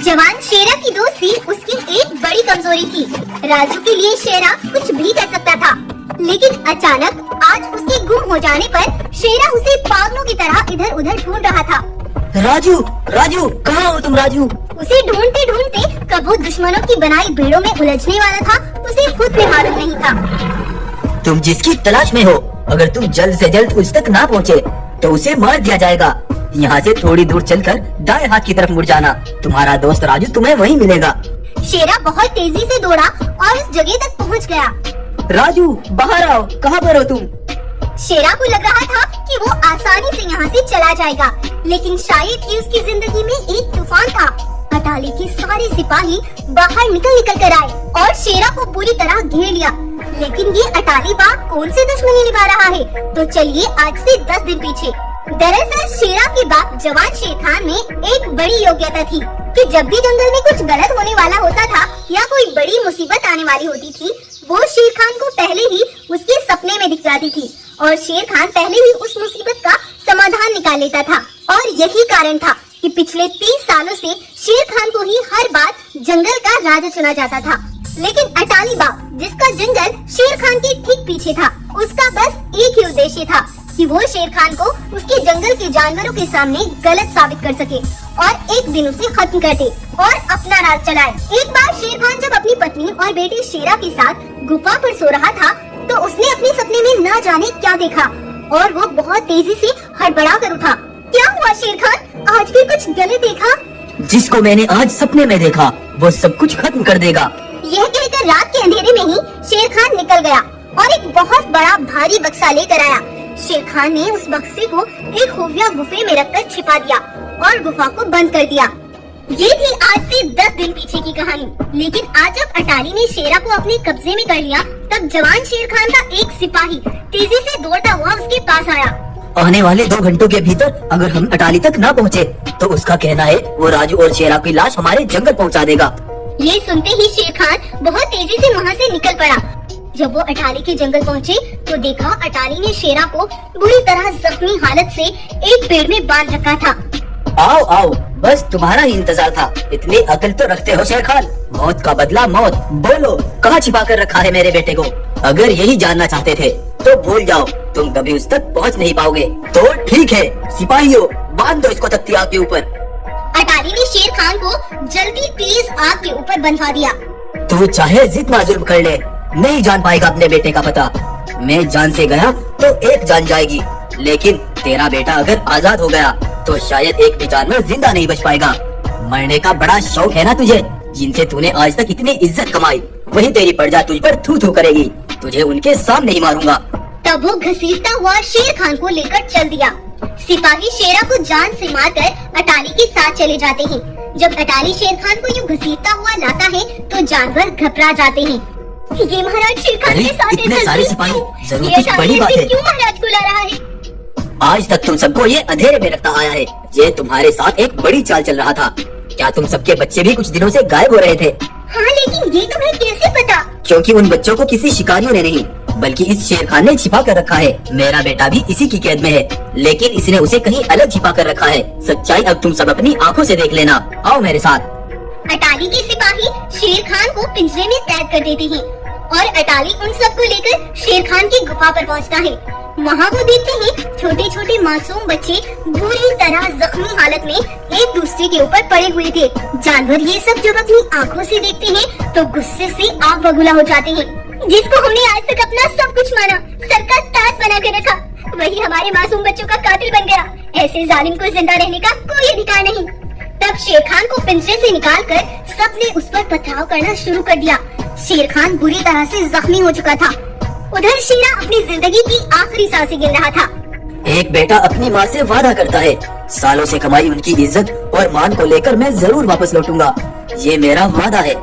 जवान शेरा की दोस्ती उसकी एक बड़ी कमजोरी थी। राजू के लिए शेरा कुछ भी कर सकता था, लेकिन अचानक आज उसके गुम हो जाने पर शेरा उसे पागलों की तरह इधर उधर ढूंढ रहा था। राजू, राजू, कहाँ हो तुम राजू? उसे ढूंढते ढूंढते कब वो दुश्मनों की बनाई भीड़ों में उलझने वाला था, उसे खुद भी मालूम नहीं था। तुम जिसकी तलाश में हो, अगर तुम जल्द से जल्द उस तक ना पहुँचे तो उसे मार दिया जाएगा। यहाँ से थोड़ी दूर चलकर दाएं हाथ की तरफ मुड़ जाना, तुम्हारा दोस्त राजू तुम्हें वहीं मिलेगा। शेरा बहुत तेजी से दौड़ा और उस जगह तक पहुँच गया। राजू, बाहर आओ, कहाँ पर हो तुम? शेरा को लग रहा था कि वो आसानी से यहाँ से चला जाएगा, लेकिन शायद ही उसकी जिंदगी में एक तूफान था। अटाली के सारे सिपाही बाहर निकल कर आए और शेरा को पूरी तरह घेर लिया। लेकिन ये अटाली बाग कौन से दुश्मनी निभा रहा है? तो चलिए आज से 10 दिन पीछे। दरअसल शेरा के बाप जवान शेर खान में एक बड़ी योग्यता थी कि जब भी जंगल में कुछ गलत होने वाला होता था या कोई बड़ी मुसीबत आने वाली होती थी, वो शेर खान को पहले ही उसके सपने में दिख जाती थी और शेर खान पहले ही उस मुसीबत का समाधान निकाल लेता था। और यही कारण था कि पिछले 30 सालों से शेर खान को ही हर बार जंगल का राजा चुना जाता था। लेकिन अटाली बाग, जिसका जंगल शेर खान के ठीक पीछे था, उसका बस एक ही उद्देश्य था कि वो शेर खान को उसके जंगल के जानवरों के सामने गलत साबित कर सके और एक दिन उसे खत्म कर दे और अपना राज चलाए। एक बार शेर खान जब अपनी पत्नी और बेटे शेरा के साथ गुफा पर सो रहा था, तो उसने अपने सपने में न जाने क्या देखा और वो बहुत तेजी से हड़बड़ा कर उठा। क्या हुआ शेर खान, आज भी कुछ गलत देखा? जिसको मैंने आज सपने में देखा वो सब कुछ खत्म कर देगा। यह कहकर रात के अंधेरे में ही शेर खान निकल गया और एक बहुत बड़ा भारी बक्सा लेकर आया। शेर खान ने उस बक्से को एक खुफिया गुफे में रखकर छिपा दिया और गुफा को बंद कर दिया। ये थी आज से 10 दिन पीछे की कहानी। लेकिन आज जब अटाली ने शेरा को अपने कब्जे में कर लिया, तब जवान शेर खान का एक सिपाही तेजी से दौड़ता हुआ उसके पास आया। आने वाले 2 घंटों के भीतर अगर हम अटाली तक ना पहुँचे तो उसका कहना है वो राजू और शेरा की लाश हमारे जंगल पहुँचा देगा। ये सुनते ही शेर खान बहुत तेजी से वहाँ से निकल पड़ा। जब वो अटाली के जंगल पहुँचे तो देखा अटाली ने शेरा को बुरी तरह जख्मी हालत से एक पेड़ में बांध रखा था। आओ आओ, बस तुम्हारा ही इंतजार था। इतनी अकल तो रखते हो शेर खान। मौत का बदला मौत। बोलो, कहाँ छिपा कर रखा है मेरे बेटे को? अगर यही जानना चाहते थे तो भूल जाओ, तुम कभी उस तक पहुँच नहीं पाओगे। तो ठीक है सिपाहियों, बांध दो इसको तख्ती आग के ऊपर। अटाली ने शेर खान को जलती तेज आग के ऊपर बंधवा दिया। तू चाहे जितना जुर्म कर ले, नहीं जान पाएगा अपने बेटे का पता। मैं जान से गया तो एक जान जाएगी, लेकिन तेरा बेटा अगर आजाद हो गया तो शायद एक भी जानवर जिंदा नहीं बच पाएगा। मरने का बड़ा शौक है ना तुझे? जिनसे तूने आज तक इतनी इज्जत कमाई, वही तेरी प्रजा तुझ पर थू थू करेगी। तुझे उनके सामने ही मारूंगा। तब वो घसीटता हुआ शेर खान को लेकर चल दिया। सिपाही शेरा को जान से मारकर अटाली के साथ चले जाते हैं। जब अटाली शेर खान को यूं घसीटता हुआ लाता है तो जानवर घबरा जाते हैं। ये महाराज शेर खान के साथ इतने सारे सिपाही, जरूर ये कुछ बड़ी बात है। क्यों महाराज को ला रहा है? आज तक तुम सबको ये अंधेरे में रखता आया है। ये तुम्हारे साथ एक बड़ी चाल चल रहा था। क्या तुम सबके बच्चे भी कुछ दिनों से गायब हो रहे थे? हाँ, लेकिन ये तुम्हें कैसे पता? क्योंकि उन बच्चों को किसी शिकारियों ने नहीं, बल्कि इस शेर खान ने छिपा कर रखा है। मेरा बेटा भी इसी की कैद में है, लेकिन इसने उसे कहीं अलग छिपा कर रखा है। सच्चाई अब तुम सब अपनी आंखों से देख लेना। आओ मेरे साथ। अटाली के सिपाही शेर खान को पिंजरे में कैद कर देते हैं और अटाली उन सबको लेकर शेर खान की गुफा पर पहुंचता है। वहाँ वो देखते हैं छोटे छोटे मासूम बच्चे बुरी तरह जख्मी हालत में एक दूसरे के ऊपर पड़े हुए थे। जानवर ये सब जब अपनी आंखों से देखते हैं तो गुस्से से आग बबूला हो जाते हैं। जिसको हमने आज तक अपना सब कुछ माना, सर का ताज बना के रखा, वही हमारे मासूम बच्चों का कातिल बन गया। ऐसे जालिम को जिंदा रहने का कोई अधिकार नहीं। तब शेर खान को पिंजरे से निकालकर सबने उस पर पथराव करना शुरू कर दिया। शेर खान बुरी तरह से जख्मी हो चुका था। उधर शेरा अपनी जिंदगी की आखिरी सांसें गिन रहा था। एक बेटा अपनी माँ से वादा करता है, सालों से कमाई उनकी इज्जत और मान को लेकर मैं जरूर वापस लौटूंगा। ये मेरा वादा है।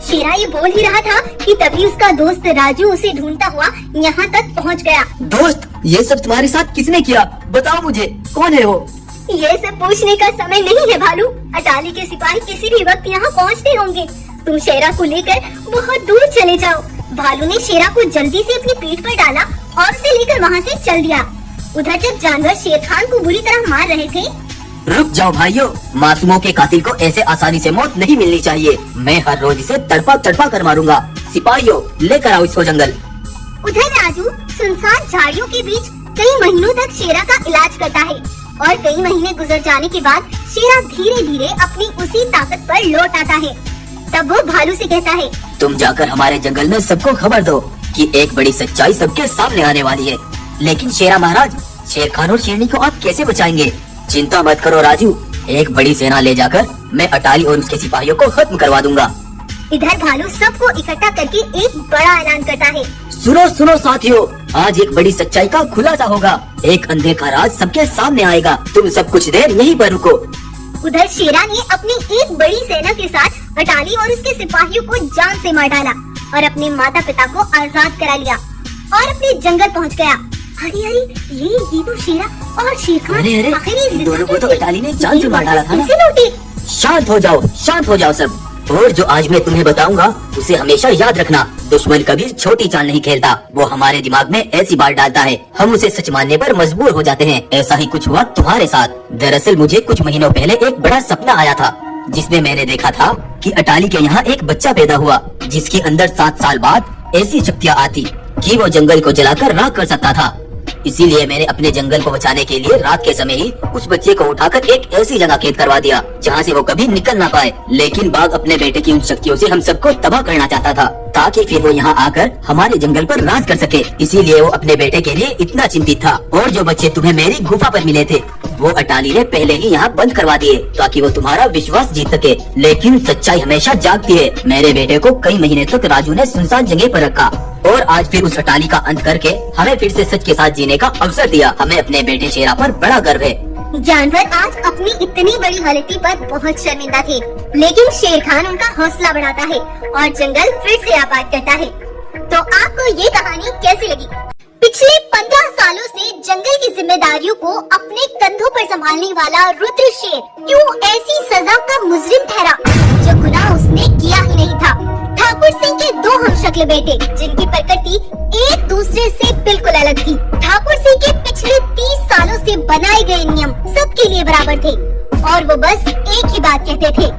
शेरा ये बोल ही रहा था कि तभी उसका दोस्त राजू उसे ढूंढता हुआ यहाँ तक पहुँच गया। दोस्त, ये सब तुम्हारे साथ किसने किया? बताओ मुझे, कौन है वो? ये सब पूछने का समय नहीं है भालू। अटाली के सिपाही किसी भी वक्त यहाँ पहुँचते होंगे। तुम शेरा को लेकर बहुत दूर चले जाओ। भालू ने शेरा को जल्दी से अपनी पीठ पर डाला और उसे लेकर वहाँ से चल दिया। उधर जब जानवर शेर खान को बुरी तरह मार रहे थे, रुक जाओ भाइयों, मासूमों के कातिल को ऐसे आसानी से मौत नहीं मिलनी चाहिए। मैं हर रोज इसे तड़पा तड़पा कर मारूंगा। सिपाहियों, लेकर आओ इसको जंगल। उधर राजू सुनसान झाड़ियों के बीच कई महीनों तक शेरा का इलाज करता है और कई महीने गुजर जाने के बाद शेरा धीरे धीरे अपनी उसी ताकत पर लौट आता है। तब वो भालू से कहता है, तुम जाकर हमारे जंगल में सबको खबर दो कि एक बड़ी सच्चाई सबके सामने आने वाली है। लेकिन शेरा महाराज, शेर खान और शेरनी को आप कैसे बचाएंगे? चिंता मत करो राजू, एक बड़ी सेना ले जाकर मैं अटाली और उसके सिपाहियों को खत्म करवा दूंगा। इधर भालू सबको इकट्ठा करके एक बड़ा ऐलान करता है। सुनो सुनो साथियों, आज एक बड़ी सच्चाई का खुलासा होगा। एक अंधे का राज सबके सामने आएगा। तुम सब कुछ देर यहीं पर रुको। उधर शेरा ने अपनी एक बड़ी सेना के साथ अटाली और उसके सिपाहियों को जान से मार डाला और अपने माता पिता को आजाद करा लिया और अपने जंगल पहुंच गया। अरे अरे ये तो शेरा और शेर खान अरे आखिरी दोनों को तो अटाली ने जान से मार डाला था ना। कैसे लौटे? शांत हो जाओ सब। और जो आज मैं तुम्हें बताऊंगा उसे हमेशा याद रखना। दुश्मन कभी छोटी चाल नहीं खेलता, वो हमारे दिमाग में ऐसी बात डालता है, हम उसे सच मानने पर मजबूर हो जाते हैं। ऐसा ही कुछ हुआ तुम्हारे साथ। दरअसल मुझे कुछ महीनों पहले एक बड़ा सपना आया था, जिसमें मैंने देखा था कि अटाली के यहाँ एक बच्चा पैदा हुआ, जिसके अंदर 7 साल बाद ऐसी शक्तियाँ आती कि वो जंगल को जलाकर राख कर सकता था। इसीलिए मैंने अपने जंगल को बचाने के लिए रात के समय ही उस बच्चे को उठाकर एक ऐसी जगह कैद करवा दिया जहाँ से वो कभी निकल ना पाए। लेकिन बाघ अपने बेटे की उन शक्तियों से हम सबको तबाह करना चाहता था, ताकि फिर वो यहाँ आकर हमारे जंगल पर राज कर सके। इसीलिए वो अपने बेटे के लिए इतना चिंतित था। और जो बच्चे तुम्हें मेरी गुफा पर मिले थे, वो अटाली ने पहले ही यहाँ बंद करवा दिए, ताकि वो तुम्हारा विश्वास जीत सके। लेकिन सच्चाई हमेशा जागती है। मेरे बेटे को कई महीने तक राजू ने सुनसान जगह पर रखा और आज फिर उस अटाली का अंत करके हमें फिर से सच के साथ जीने का अवसर दिया। हमें अपने बेटे शेरा पर बड़ा गर्व है। जानवर आज अपनी इतनी बड़ी गलती पर बहुत शर्मिंदा थे, लेकिन शेर खान उनका हौसला बढ़ाता है और जंगल फिर से आबाद करता है। तो आपको ये कहानी कैसी लगी? पिछले 15 सालों से जंगल की जिम्मेदारियों को अपने कंधों पर संभालने वाला रुद्र शेर क्यों ऐसी सजा का मुजरिम ठहरा जो गुनाह उसने किया ही नहीं था? ठाकुर सिंह के 2 हमशक्ल बेटे, जिनकी प्रकृति एक दूसरे से बिल्कुल अलग थी। ठाकुर सिंह के पिछले 30 सालों से बनाए गए नियम सबके लिए बराबर थे और वो बस एक ही बात कहते थे।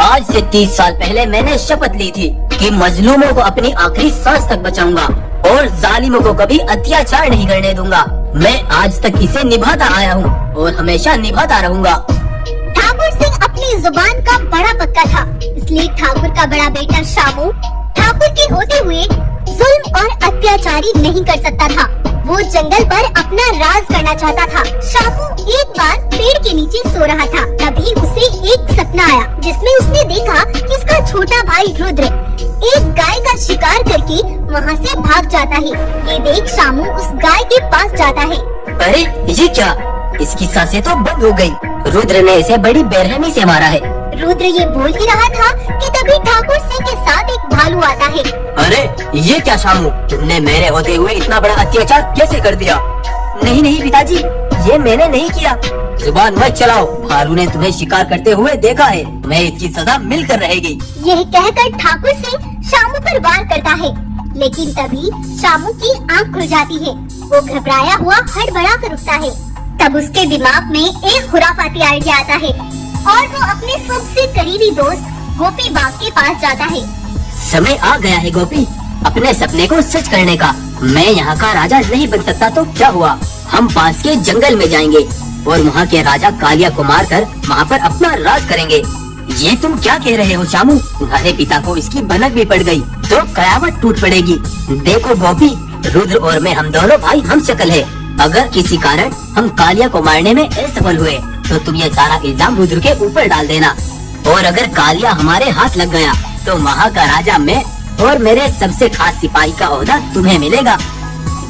आज से 30 साल पहले मैंने शपथ ली थी कि मजलूमों को अपनी आखिरी सांस तक बचाऊंगा और जालिमों को कभी अत्याचार नहीं करने दूंगा। मैं आज तक इसे निभाता आया हूँ और हमेशा निभाता रहूंगा। ठाकुर सिंह अपनी जुबान का बड़ा पक्का था, इसलिए ठाकुर का बड़ा बेटा शामू ठाकुर के होते हुए जुल्म और अत्याचारी नहीं कर सकता था। वो जंगल पर अपना राज करना चाहता था। शामू एक बार पेड़ के नीचे सो रहा था, तभी उसे एक सपना आया जिसमें उसने देखा कि उसका छोटा भाई रुद्र एक गाय का शिकार करके वहाँ से भाग जाता है। ये देख शामू उस गाय के पास जाता है। अरे ये क्या? इसकी सांसें तो बंद हो गई। रुद्र ने इसे बड़ी बेरहमी से मारा है। रुद्र ये बोल ही रहा था कि तभी ठाकुर सिंह के साथ एक भालू आता है। अरे ये क्या शामू, तुमने मेरे होते हुए इतना बड़ा अत्याचार कैसे कर दिया? नहीं पिताजी, ये मैंने नहीं किया। जुबान मत चलाओ, भालू ने तुम्हें शिकार करते हुए देखा है। मैं इसकी सजा मिलकर रहेगी। यह कहकर ठाकुर सिंह शामू पर वार करता है, लेकिन तभी शामू की आंख खुल जाती है। वो घबराया हुआ हड़बड़ा कर उठता है। तब उसके दिमाग में एक खुराफाती आइडिया आता है और वो अपने सबसे करीबी दोस्त गोपी बाघ के पास जाता है। समय आ गया है गोपी, अपने सपने को सच करने का। मैं यहाँ का राजा नहीं बन सकता तो क्या हुआ, हम पास के जंगल में जाएंगे और वहाँ के राजा कालिया को मारकर वहाँ पर अपना राज करेंगे। ये तुम क्या कह रहे हो शामू? तुम्हारे पिता को इसकी भनक भी पड़ गई तो कयामत टूट पड़ेगी। देखो गोपी, रुद्र और मैं हम दोनों भाई हम शक्ल है। अगर किसी कारण हम कालिया को मारने में असफल हुए तो तुम ये सारा इल्जाम रुद्र के ऊपर डाल देना, और अगर कालिया हमारे हाथ लग गया तो वहाँ का राजा मैं और मेरे सबसे खास सिपाही का ओहदा तुम्हें मिलेगा।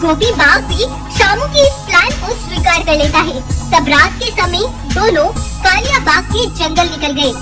गोपी बाघ भी शामू के इस प्लान को स्वीकार कर लेता है। तब रात के समय दोनों कालिया बाघ के जंगल निकल गए।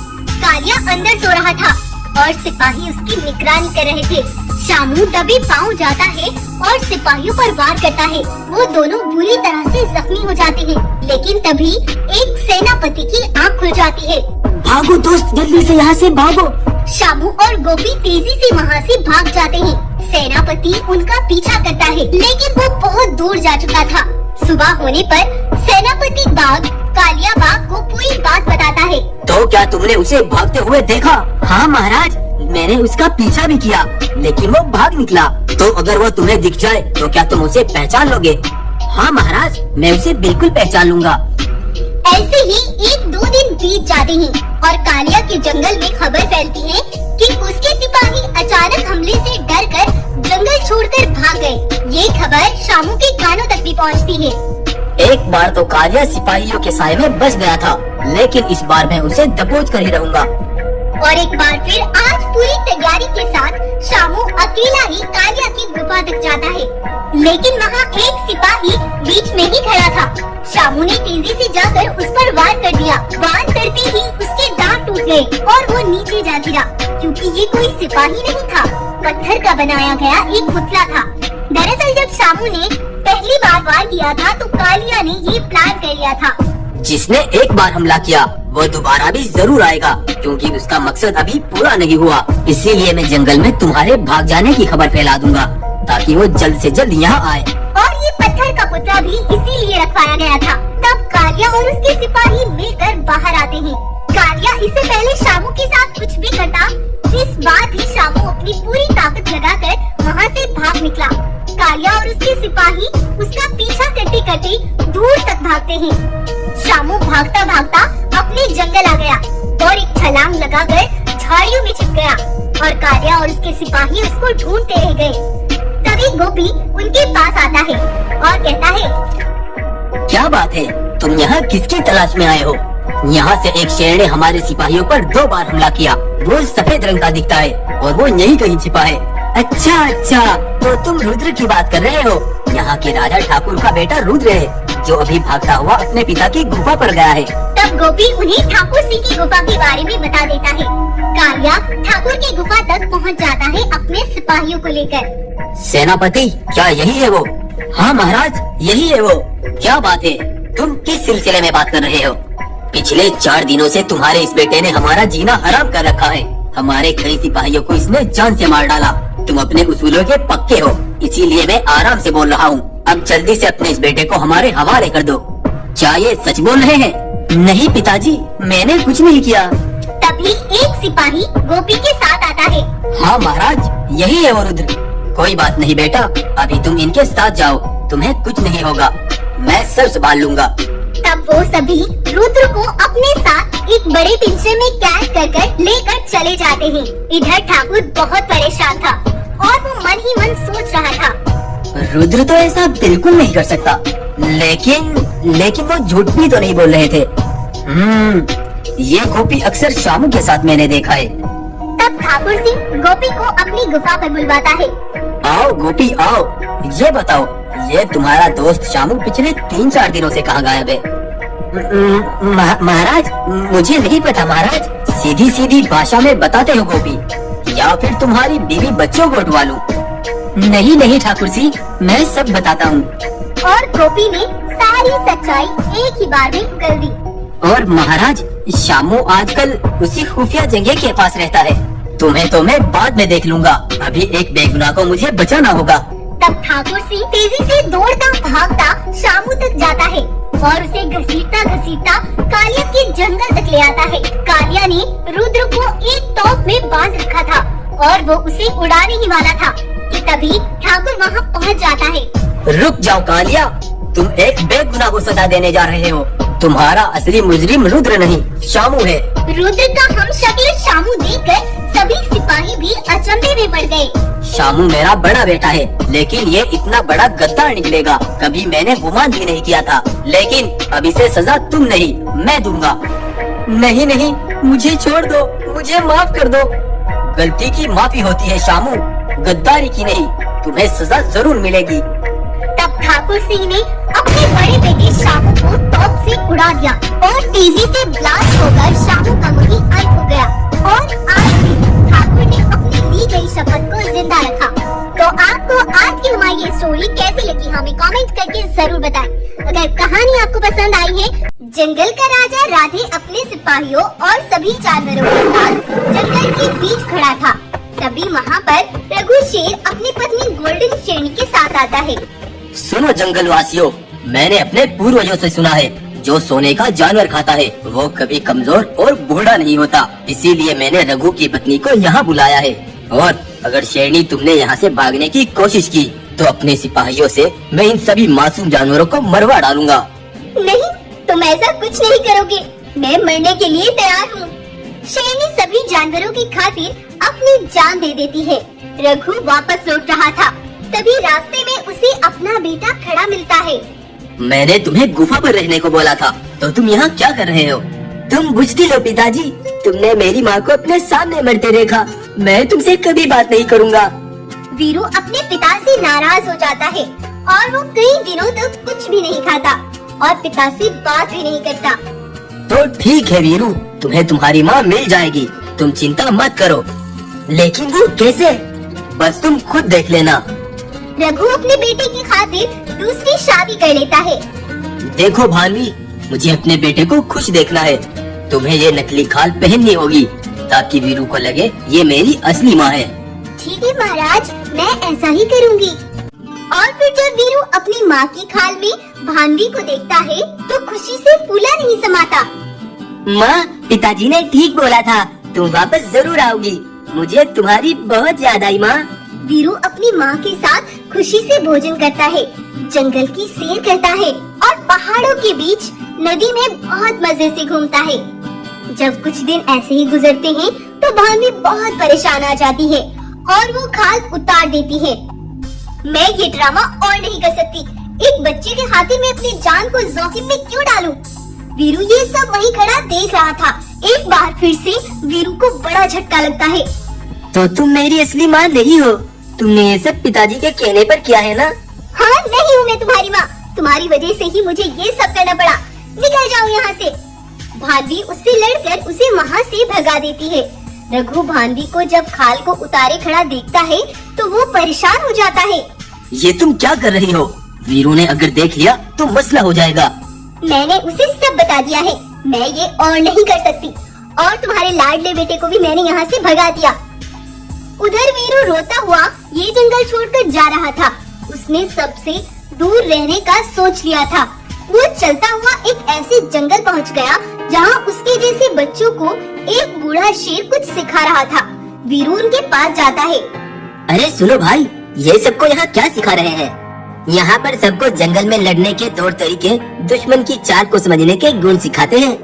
कालिया अंदर सो रहा था और सिपाही उसकी निगरानी कर रहे थे। शामू दबे पाँव जाता है और सिपाहियों पर वार करता है। वो दोनों बुरी तरह से जख्मी हो जाते हैं, लेकिन तभी एक सेनापति की आंख खुल जाती है। भागो दोस्त, जल्दी से यहाँ से भागो। शामू और गोपी तेजी से वहाँ से भाग जाते हैं। सेनापति उनका पीछा करता है, लेकिन वो बहुत दूर जा चुका था। सुबह होने पर सेनापति बाघ कालिया बाघ को पूरी बात बताता है। तो क्या तुमने उसे भागते हुए देखा? हाँ महाराज, मैंने उसका पीछा भी किया, लेकिन वो भाग निकला। तो अगर वो तुम्हें दिख जाए तो क्या तुम उसे पहचान लोगे? हाँ महाराज, मैं उसे बिल्कुल पहचान लूंगा। ऐसे ही 1-2 दिन बीत जाते हैं और कालिया के जंगल में खबर फैलती है कि उसके सिपाही अचानक हमले से डरकर जंगल छोड़कर भाग गए। ये खबर शामू के कानों तक भी पहुंचती है। एक बार तो कालिया सिपाहियों के साए में बच गया था, लेकिन इस बार मैं उसे दबोच कर ही रहूंगा। और एक बार फिर आज पूरी तैयारी के साथ शामू अकेला ही कालिया की गुफा तक जाता है, लेकिन वहाँ एक सिपाही बीच में ही खड़ा था। शामू ने तेजी से जाकर उस पर वार कर दिया। वार करते ही उसके दांत टूट गए और वो नीचे जा गिरा, क्योंकि ये कोई सिपाही नहीं था, पत्थर का बनाया गया एक पुतला था। दरअसल जब शामू ने पहली बार वार किया था तो कालिया ने ये प्लान कर लिया था। जिसने एक बार हमला किया वो दोबारा भी जरूर आएगा, क्योंकि उसका मकसद अभी पूरा नहीं हुआ। इसीलिए मैं जंगल में तुम्हारे भाग जाने की खबर फैला दूंगा, ताकि वो जल्द से जल्द यहाँ आए। और ये पत्थर का पुतला भी इसीलिए रखवाया गया था। तब कालिया और उसके सिपाही मिलकर बाहर आते हैं। कालिया इससे पहले शामू के साथ कुछ भी करता, इस बार भी शामू अपनी पूरी ताकत लगाकर वहाँ से भाग निकला। कालिया और उसके सिपाही उसका पीछा करते करते दूर तक भागते हैं। शामू भागता भागता अपने जंगल आ गया और एक छलांग लगाकर झाड़ियों में छिप गया और कालिया और उसके सिपाही उसको ढूंढते रह गए। तभी गोपी उनके पास आता है और कहता है, क्या बात है, तुम यहाँ किसकी तलाश में आए हो? यहाँ से एक शेर ने हमारे सिपाहियों पर 2 बार हमला किया। वो सफेद रंग का दिखता है और वो यहीं कहीं छिपा है। अच्छा, तो तुम रुद्र की बात कर रहे हो। यहाँ के राजा ठाकुर का बेटा रुद्र है, जो अभी भागता हुआ अपने पिता की गुफा पर गया है। तब गोपी उन्हें ठाकुर सिंह की गुफा के बारे में बता देता है। कालिया ठाकुर की गुफा तक पहुँच जाता है अपने सिपाहियों को लेकर। सेनापति, क्या यही है वो? हाँ महाराज, यही है वो। क्या बात है, तुम किस सिलसिले में बात कर रहे हो? पिछले 4 दिनों से तुम्हारे इस बेटे ने हमारा जीना हराम कर रखा है। हमारे कई सिपाहियों को इसने जान से मार डाला। तुम अपने उसूलों के पक्के हो, इसीलिए मैं आराम से बोल रहा हूँ। अब जल्दी से अपने इस बेटे को हमारे हवाले कर दो। क्या ये सच बोल रहे हैं? नहीं पिताजी, मैंने कुछ नहीं किया। तभी एक सिपाही गोपी के साथ आता है। हाँ महाराज, यही है वो रुद्र। कोई बात नहीं बेटा, अभी तुम इनके साथ जाओ, तुम्हें कुछ नहीं होगा, मैं सब संभाल लूंगा। तब वो सभी रुद्र को अपने साथ एक बड़े पिंजरे में कैद कर लेकर चले जाते हैं। इधर ठाकुर बहुत परेशान था और वो मन ही मन सोच रहा था, रुद्र तो ऐसा बिल्कुल नहीं कर सकता, लेकिन वो झूठ भी तो नहीं बोल रहे थे। ये गोपी अक्सर शामू के साथ मैंने देखा है। तब ठाकुर सिंह गोपी को अपनी गुफा पर बुलवाता है। आओ गोपी आओ, ये बताओ, ये तुम्हारा दोस्त शामू पिछले 3-4 दिनों से कहाँ गायब है? महाराज, मुझे नहीं पता महाराज। सीधी सीधी भाषा में बताते हो गोपी, या फिर तुम्हारी बीवी बच्चों को उठवा लूं? नहीं ठाकुर सिंह, मैं सब बताता हूँ। और गोपी ने सारी सच्चाई एक ही बार में कर दी। और महाराज, शामू आजकल उसी खुफिया जगह के पास रहता है। तुम्हें तो मैं बाद में देख लूंगा, अभी एक बेगुनाह को मुझे बचाना होगा। तब ठाकुर सिंह तेजी से दौड़ता भागता शामू तक जाता है और उसे घसीटता कालिया के जंगल तक ले आता है। कालिया ने रुद्र को एक तोप में बांध रखा था और वो उसे उड़ाने ही वाला था कि तभी ठाकुर वहाँ पहुँच जाता है। रुक जाओ कालिया, तुम एक बेगुनाह को सजा देने जा रहे हो। तुम्हारा असली मुजरिम रुद्र नहीं, शामू है। रुद्र का हम शक्ल शामू देखकर सभी सिपाही भी अचंभे में पड़ गए। शामू मेरा बड़ा बेटा है, लेकिन ये इतना बड़ा गद्दार निकलेगा, कभी मैंने गुमान भी नहीं किया था। लेकिन अब इसे सजा तुम नहीं, मैं दूंगा। नहीं, मुझे छोड़ दो, मुझे माफ कर दो। गलती की माफी होती है शामू, गद्दारी की नहीं। तुम्हें सजा जरूर मिलेगी। तब ठाकुर सिंह ने अपने बड़े बेटे शामू को तोप से उड़ा दिया और तेजी से ब्लास्ट होकर शामू का वही अंत हो गया। और आज भी ठाकुर ने अपनी ली गई शपथ को जिंदा रखा। तो आपको आज की हमारी ये स्टोरी कैसी लगी, हमें कमेंट करके जरूर बताएं। अगर कहानी आपको पसंद आई है, जंगल का राजा राधे अपने सिपाहियों और सभी जानवरों के साथ जंगल के बीच खड़ा था। तभी वहाँ पर रघु शेर अपनी पत्नी गोल्डन शेरनी के साथ आता है। सुनो जंगल वासियों, मैंने अपने पूर्वजों से सुना है, जो सोने का जानवर खाता है वो कभी कमजोर और बूढ़ा नहीं होता। इसीलिए मैंने रघु की पत्नी को यहाँ बुलाया है। और अगर शेरनी तुमने यहाँ से भागने की कोशिश की तो अपने सिपाहियों से मैं इन सभी मासूम जानवरों को मरवा डालूंगा। नहीं, तुम ऐसा कुछ नहीं करोगे। मैं मरने के लिए तैयार हूँ। शेरनी सभी जानवरों की खातिर अपनी जान दे देती है। रघु वापस लौट रहा था, तभी रास्ते में उसे अपना बेटा खड़ा मिलता है। मैंने तुम्हें गुफा पर रहने को बोला था, तो तुम यहाँ क्या कर रहे हो? तुम बुझदिल हो पिताजी, तुमने मेरी माँ को अपने सामने मरते देखा। मैं तुमसे कभी बात नहीं करूँगा। वीरू अपने पिता से नाराज हो जाता है और वो कई दिनों तक कुछ भी नहीं खाता और पिता से बात भी नहीं करता। तो ठीक है वीरू, तुम्हें तुम्हारी माँ मिल जाएगी, तुम चिंता मत करो। लेकिन वो कैसे? बस तुम खुद देख लेना। रघु अपने बेटे की खातिर दूसरी शादी कर लेता है। देखो भानवी, मुझे अपने बेटे को खुश देखना है। तुम्हें ये नकली खाल पहननी होगी ताकि वीरू को लगे ये मेरी असली माँ है। ठीक है महाराज, मैं ऐसा ही करूँगी। और फिर जब वीरू अपनी माँ की खाल में भानवी को देखता है तो खुशी से फूला नहीं समाता। माँ, पिताजी ने ठीक बोला था, तुम वापस जरूर आओगी। मुझे तुम्हारी बहुत याद आई माँ। वीरू अपनी माँ के साथ खुशी से भोजन करता है, जंगल की सैर करता है और पहाड़ों के बीच नदी में बहुत मजे से घूमता है। जब कुछ दिन ऐसे ही गुजरते हैं तो भानवी बहुत परेशान आ जाती है और वो खाल उतार देती है। मैं ये ड्रामा और नहीं कर सकती। एक बच्चे के खातिर मैं अपनी जान को जोखिम में क्यों डालूं? वीरू ये सब वहीं खड़ा देख रहा था। एक बार फिर से वीरू को बड़ा झटका लगता है। तो तुम मेरी असली माँ नहीं हो, तुमने ये सब पिताजी के कहने पर किया है ना? हाँ, नहीं हूँ मैं तुम्हारी माँ। तुम्हारी वजह से ही मुझे ये सब करना पड़ा। निकल जाओ यहाँ से। भानवी उससे लड़कर उसे वहाँ से भगा देती है। रघु भानवी को जब खाल को उतारे खड़ा देखता है तो वो परेशान हो जाता है। ये तुम क्या कर रही हो? वीरू ने अगर देख लिया तो मसला हो जाएगा। मैंने उसे सब बता दिया है, मैं ये और नहीं कर सकती। और तुम्हारे लाडले बेटे को भी मैंने यहाँ से भगा दिया। उधर वीरू रोता हुआ ये जंगल छोड़कर जा रहा था। उसने सबसे दूर रहने का सोच लिया था। वो चलता हुआ एक ऐसे जंगल पहुँच गया जहाँ उसके जैसे बच्चों को एक बूढ़ा शेर कुछ सिखा रहा था। वीरू उनके पास जाता है। अरे सुनो भाई, ये सबको यहाँ क्या सिखा रहे हैं? यहाँ पर सबको जंगल में लड़ने के तौर तरीके, दुश्मन की चाल को समझने के गुण सिखाते हैं।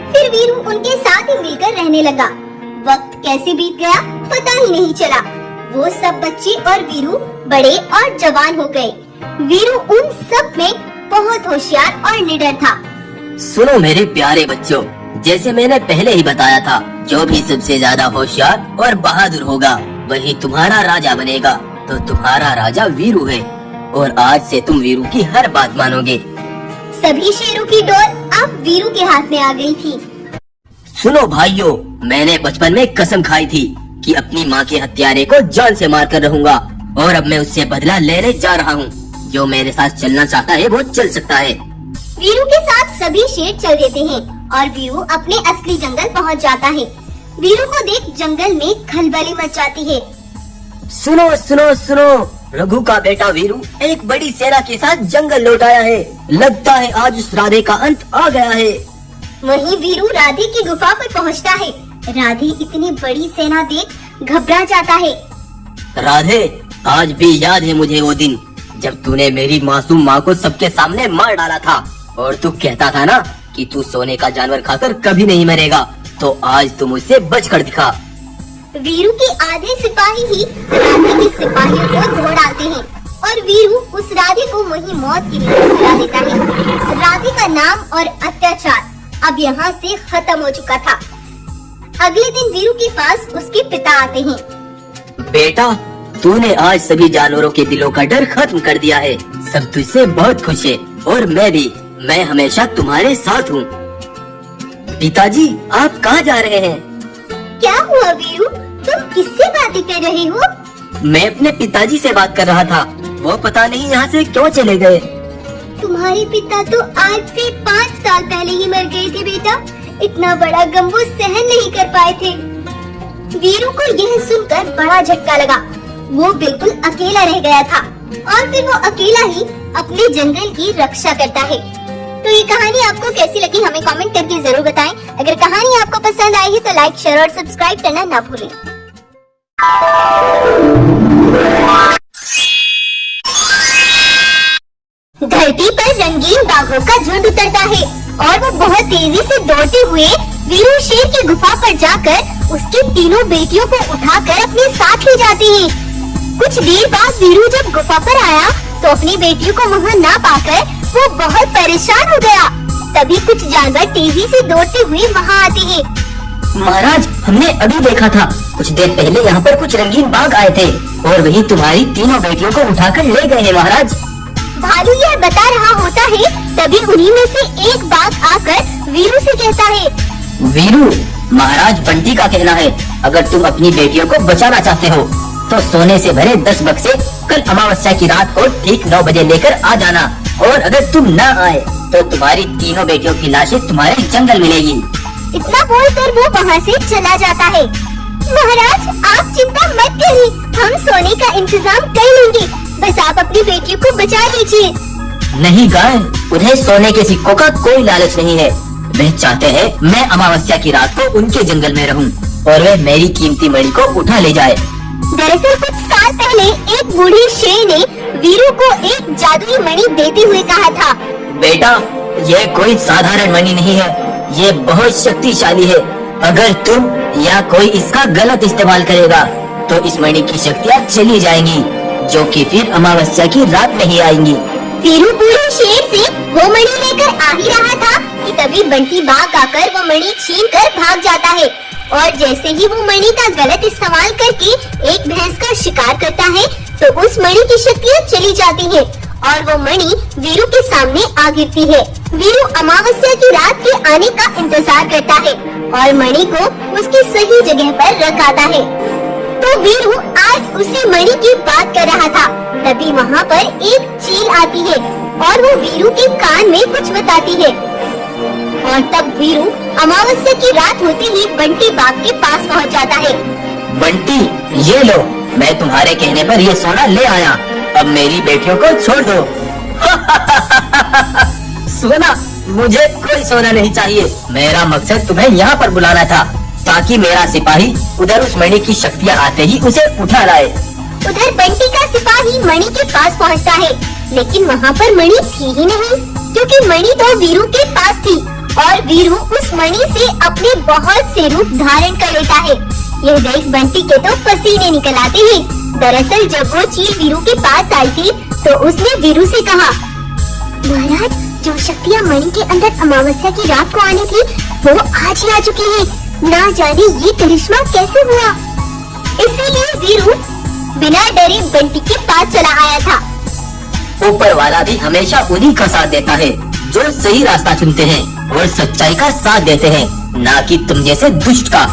फिर वीरू उनके साथ ही मिलकर रहने लगा। वक्त कैसे बीत गया पता ही नहीं चला। वो सब बच्चे और वीरू बड़े और जवान हो गए। वीरू उन सब में बहुत होशियार और निडर था। सुनो मेरे प्यारे बच्चों, जैसे मैंने पहले ही बताया था, जो भी सबसे ज्यादा होशियार और बहादुर होगा वही तुम्हारा राजा बनेगा। तो तुम्हारा राजा वीरू है और आज से तुम वीरू की हर बात मानोगे। सभी शेरों की डोर अब वीरू के हाथ में आ गई थी। सुनो भाइयों, मैंने बचपन में कसम खाई थी कि अपनी माँ के हत्यारे को जान से मार कर रहूंगा और अब मैं उससे बदला लेने जा रहा हूँ। जो मेरे साथ चलना चाहता है वो चल सकता है। वीरू के साथ सभी शेर चल देते हैं और वीरू अपने असली जंगल पहुँच जाता है। वीरू को देख जंगल में खलबली मच जाती है। सुनो सुनो सुनो, रघु का बेटा वीरू एक बड़ी सेना के साथ जंगल लौट आया है। लगता है आज उस राधे का अंत आ गया है। वहीं वीरू राधे की गुफा पर पहुंचता है। राधे इतनी बड़ी सेना देख घबरा जाता है। राधे, आज भी याद है मुझे वो दिन जब तूने मेरी मासूम माँ को सबके सामने मार डाला था और तू कहता था ना कि तू सोने का जानवर खाकर कभी नहीं मरेगा। तो आज तुम उससे बच कर दिखा। वीरू के आधे सिपाही ही राधे के सिपाहियों को धो डालते हैं और वीरू उस राधे को वहीं मौत की नींद सुला देता है। राधे का नाम और अत्याचार अब यहाँ से खत्म हो चुका था। अगले दिन वीरू के पास उसके पिता आते हैं। बेटा, तूने आज सभी जानवरों के दिलों का डर खत्म कर दिया है। सब तुझसे बहुत खुश है और मैं भी। मैं हमेशा तुम्हारे साथ हूँ। पिताजी, आप कहाँ जा रहे हैं? क्या हुआ वीरू, तुम किससे बातें कर रहे हो? मैं अपने पिताजी से बात कर रहा था। वो पता नहीं यहाँ से क्यों चले गए। तुम्हारे पिता तो आज से 5 साल पहले ही मर गए थे बेटा। इतना बड़ा गम वो सहन नहीं कर पाए थे। वीरू को यह सुनकर बड़ा झटका लगा। वो बिल्कुल अकेला रह गया था और फिर वो अकेला ही अपने जंगल की रक्षा करता है। तो ये कहानी आपको कैसी लगी हमें कमेंट करके जरूर बताएं। अगर कहानी आपको पसंद आई है तो लाइक, शेयर और सब्सक्राइब करना ना भूलें। धरती पर रंगीन बाघों का झुंड उतरता है और वो बहुत तेजी से दौड़ते हुए वीरू शेर की गुफा पर जाकर उसकी तीनों बेटियों को उठाकर अपने साथ ले जाते हैं। कुछ देर बाद वीरू जब गुफा पर आया तो अपनी बेटियों को वहाँ ना पाकर वो बहुत परेशान हो गया। तभी कुछ जानवर तेजी से दौड़ते हुए वहाँ आते हैं। महाराज, हमने अभी देखा था कुछ देर पहले यहाँ पर कुछ रंगीन बाघ आए थे और वही तुम्हारी तीनों बेटियों को उठाकर ले गए हैं महाराज। भालू यह बता रहा होता है तभी उन्हीं में से एक बाघ आकर वीरू से कहता है, वीरू, महाराज बंटी का कहना है अगर तुम अपनी बेटियों को बचाना चाहते हो तो सोने से भरे 10 बक्से कल अमावस्या की रात को ठीक 9 बजे लेकर आ जाना, और अगर तुम न आए तो तुम्हारी तीनों बेटियों की लाशें तुम्हारे जंगल मिलेगी। इतना बोलकर वो वहाँ से चला जाता है। महाराज आप चिंता मत करिए, हम सोने का इंतजाम कर लेंगे, बस आप अपनी बेटियों को बचा लीजिए। नहीं गाय, उन्हें सोने के सिक्कों का कोई लालच नहीं है। वे चाहते हैं मैं अमावस्या की रात को उनके जंगल में रहूं और वे मेरी कीमती मणि को उठा ले जाए। दरअसल कुछ साल पहले एक बूढ़ी शेर ने वीरू को एक जादुई मणि देते हुए कहा था, बेटा ये कोई साधारण मणि नहीं है, ये बहुत शक्तिशाली है। अगर तुम या कोई इसका गलत इस्तेमाल करेगा तो इस मणि की शक्तियाँ चली जाएंगी, जो कि फिर अमावस्या की रात में ही आएंगी। वीरू बूढ़े शेर से वो मणि लेकर आ ही रहा था कि तभी बंटी बाघ आकर वो मणि छीन कर भाग जाता है और जैसे ही वो मणि का गलत इस्तेमाल करके एक भैंस का शिकार करता है तो उस मणि की शक्तियाँ चली जाती है और वो मणि वीरू के सामने आ गिरती है। वीरू अमावस्या की रात के आने का इंतजार करता है और मणि को उसकी सही जगह पर रख आता है। तो वीरू आज उसी मणि की बात कर रहा था, तभी वहाँ पर एक चील आती है और वो वीरू के कान में कुछ बताती है और तब वीरू अमावस्या की रात होते ही बंटी बाघ के पास पहुँच जाता है। बंटी, ये लो, मैं तुम्हारे कहने पर ये सोना ले आया, अब मेरी बेटियों को छोड़ दो। सोना? मुझे कोई सोना नहीं चाहिए, मेरा मकसद तुम्हें यहाँ पर बुलाना था ताकि मेरा सिपाही उधर उस मणि की शक्तियाँ आते ही उसे उठा लाए। उधर बंटी का सिपाही मणि के पास पहुँचता है, लेकिन वहाँ पर मणि थी ही नहीं, क्योंकि मणि तो वीरू के पास थी और वीरू उस मणि से अपने बहुत से रूप धारण कर लेता है। यह देख बंटी के तो पसीने निकल आते हैं। दरअसल जब वो चील वीरू के पास आई थी तो उसने वीरू से कहा, महाराज जो शक्तियाँ मणि के अंदर अमावस्या की रात को आनी थी वो आज ही आ चुकी है, ना जाने ये करिश्मा कैसे हुआ। इसीलिए वीरू बिना डरे बंटी के पास चला आया था। ऊपर वाला भी हमेशा उन्हीं का साथ देता है जो सही रास्ता चुनते हैं और सच्चाई का साथ देते हैं, ना कि तुम जैसे दुष्ट का।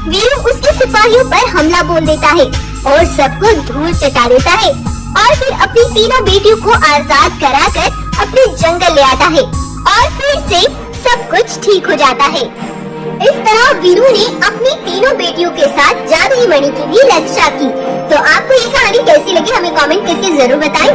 वीरू उसके सिपाहियों पर हमला बोल देता है और सबको धूल चटा देता है और फिर अपनी तीनों बेटियों को आजाद कराकर अपने जंगल ले आता है और फिर से सब कुछ ठीक हो जाता है। इस तरह वीरू ने अपनी तीनों बेटियों के साथ जादुई मणि की भी रक्षा की। तो आपको ये कहानी कैसी लगी हमें कमेंट करके जरूर बताएं।